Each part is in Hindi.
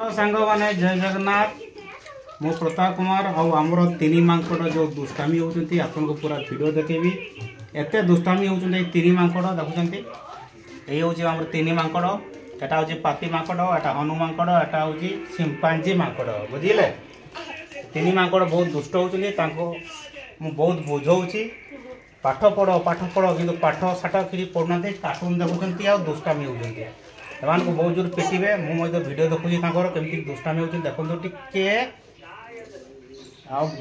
सांग मैंने जय जगन्नाथ मो प्रताप कुमार आमर तीन मांकड़ जो दुष्टामी होती आपन को पूरा वीडियो देखेबी एत दुष्टामी होती तीन मांकड़ देखुं यही हूँ आम तीन मांकड़ एटा हूँ पाती मांकड़ एटा हनु मांकड़ एटा हूँ सिंपांजी मांकड़ बुझे तीन मांकड़ बहुत दुष्ट होती बहुत बुझाऊँगी पाठ पढ़ कि पाठ साठ कि पढ़ुना कार्टून देखुं आ दुष्टामी होती एमान को बहुत जोर पिटे मुझे वीडियो देखुची कमी दुष्टामी होती देखो टिके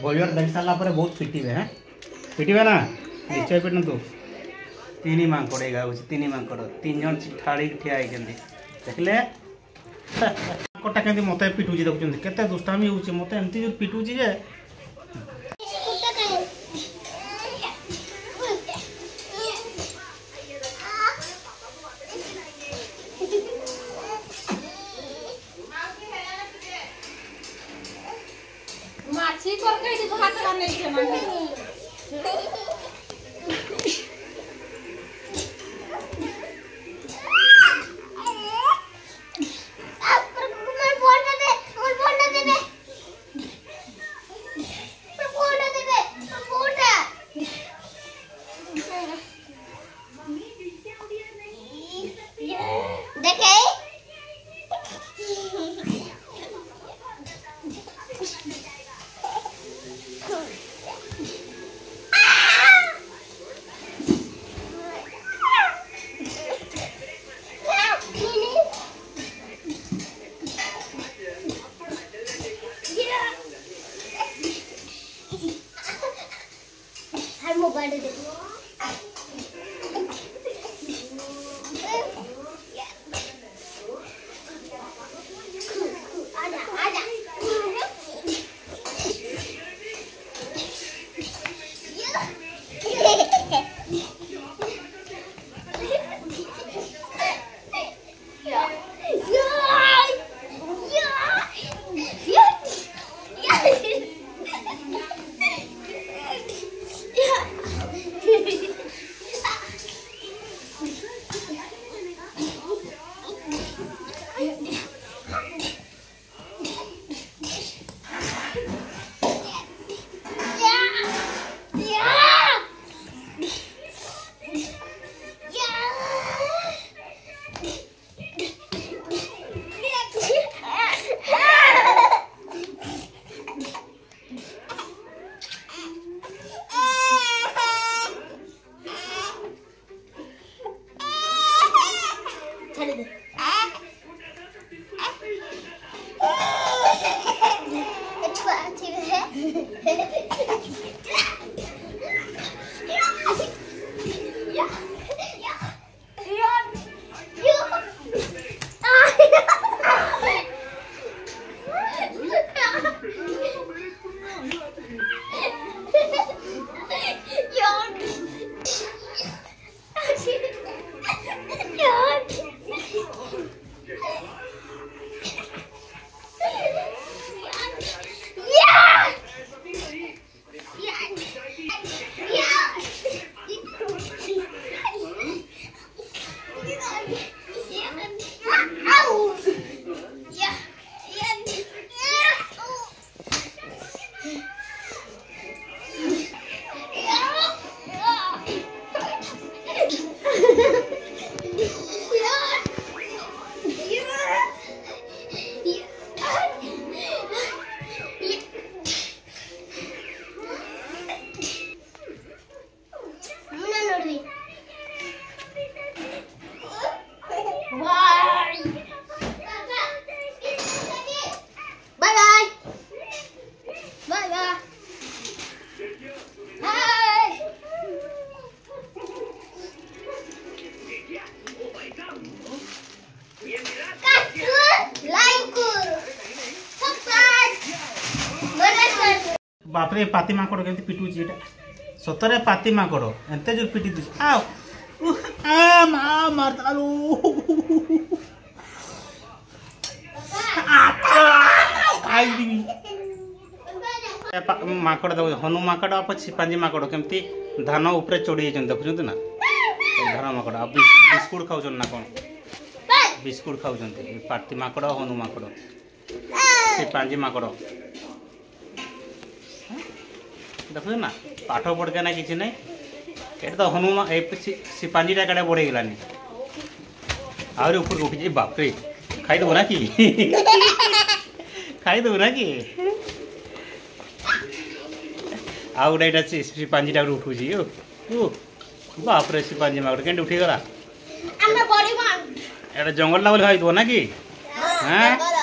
वीडियो देख सारा बहुत पिटे हाँ पिटे ना निश्चय पिटू तीन मांकड़ ये तीन मांकड़ तीन जन ठाड़ी ठिया देखले मांकड़ा के मत पिटुची देखुं के दुष्टामी हो मत एमती जो पिटुची जे माछी कर के तो हाथ करने के मांगे मोबाइल दे बापरे पाती माकड़ के पिटुची सतरे पाती माकड़ एंते जो पिटी दी माकड़ हनु माकड़ सिंपांजी माकड़ केमती धान उपरे चढ़ी देखुं ना धान माकड़ बिस्कुट खाऊ ना कौन बिस्कुट खाऊ पाती माकड़ हनु माकड़ सिपांजी माकड़ देखो ना पाठ पढ़ते ना किसी ना ये तो हनुमान सिपांजीटा कड़े बढ़े गलानी आहरी ऊपर उठी बाप रे खाई देव ना कि खाई देव ना कि आ गोटे सिपांजीटा उठुची बाप रे सिपांजी माकड़ के उठीगला एटा जंगल ना खाई देव ना कि हाँ